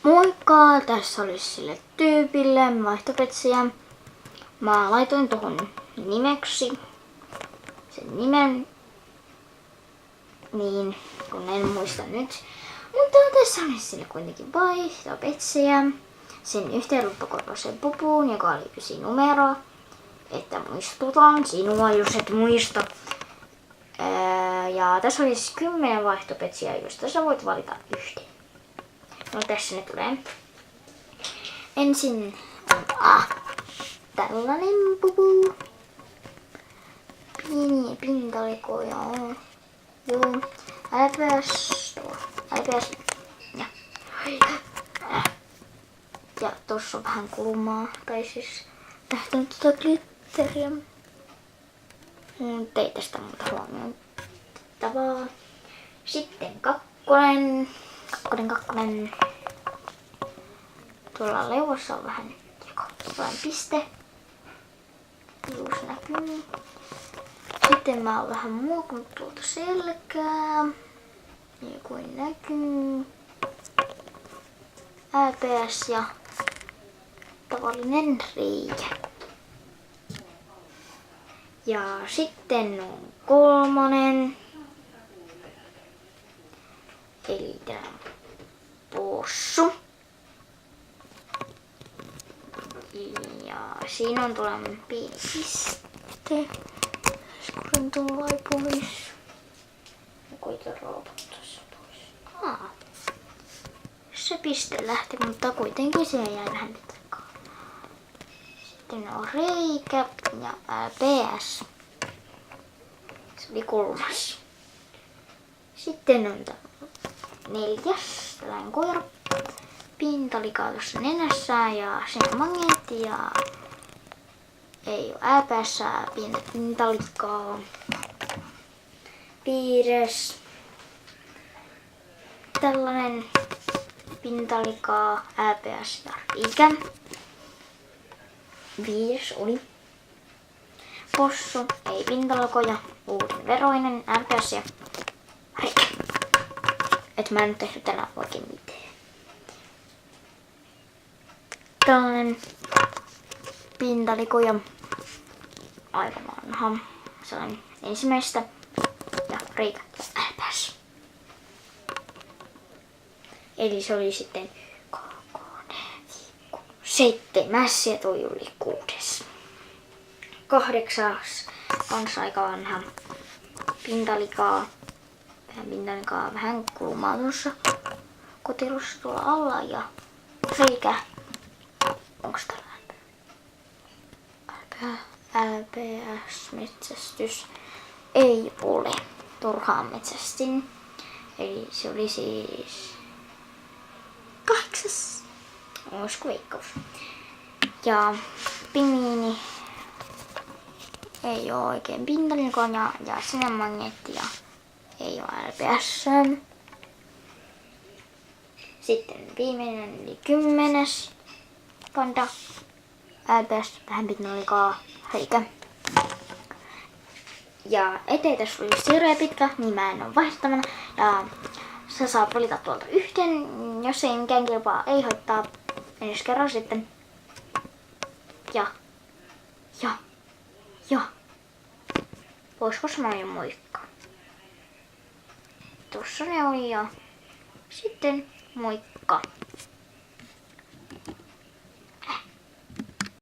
Moikka! Tässä olisi sille tyypille vaihtopetsiä. Mä laitoin tuohon nimeksi sen nimen. Niin, kun en muista nyt. Mutta tässä olisi sille kuitenkin vaihtopetsiä. Sen yhteenluppakorvaisen pupuun, joka oli 9 numeroa. Että muistutan sinua, jos et muista. Ja tässä olisi 10 vaihtopetsiä, joista sä voit valita yhden. No tässä ne tulee. Ensin on tällainen pupu. Pieniä pintalikoja on. Joo. Älpäs. Ja tossa on vähän kulmaa. Tai siis lähtenyt glitteriä. Ei tästä muuta huomioitavaa. Sitten kakkonen. Tuolla leuassa on vähän piste. Juus näkyy. Sitten mä oon vähän muokannut tuolta selkää. Niin kuin näkyy. LPS ja tavallinen reikä. Ja sitten on kolmonen. Eli tää on possu. Ja siinä on tuollainen pieni piste. Kun tulee pois. Ja koitan raaputtaa se pois. Se piste lähti, mutta kuitenkin siihen jäi vähän takaa. Sitten on reikä ja PS. Se oli 3. Sitten on 4. Tällainen koira. Pintalikaa tuossa nenässä ja siinä on magneetti ja ei oo ääpäässä pientä pintalikaa. 5. Tällainen pintalikaa, ääpääs ja reikä. 5 oli. Possu, ei pintalikoja, uuden veroinen, ääpääs ja reikä. Et mä en nyt tehnyt tänään oikein mitään. Tällainen pintalikoja, aika vanha, sellainen ensimmäistä ja reikä ja ääpäs. Eli se oli sitten 7 ja toi oli 6. 8 on aika vanha pintalikaa, vähän kulmaa tuossa kotilossa tuolla alla ja reikä. Onko täällä LPS-metsästys? Ei ole. Turhaan metsästin. Eli se oli siis 8. Olisiko veikkaus? Ja pimiini ei oo oikein pintalinkoja ja sinne magneetti ja ei oo LPS. Sitten viimeinen eli 10. Panda. LPS, vähän pintalinkaa, reikä. Ja ettei tässä olisi hirveä pitkä, niin mä en oo vaihtamana. Ja sä saat valita tuolta yhden, jos ei mikään kilpaa, ei haittaa. Ensi kerran sitten. Ja. Voisiko sanoa jo moikka? Tossa ne oli ja sitten moikka.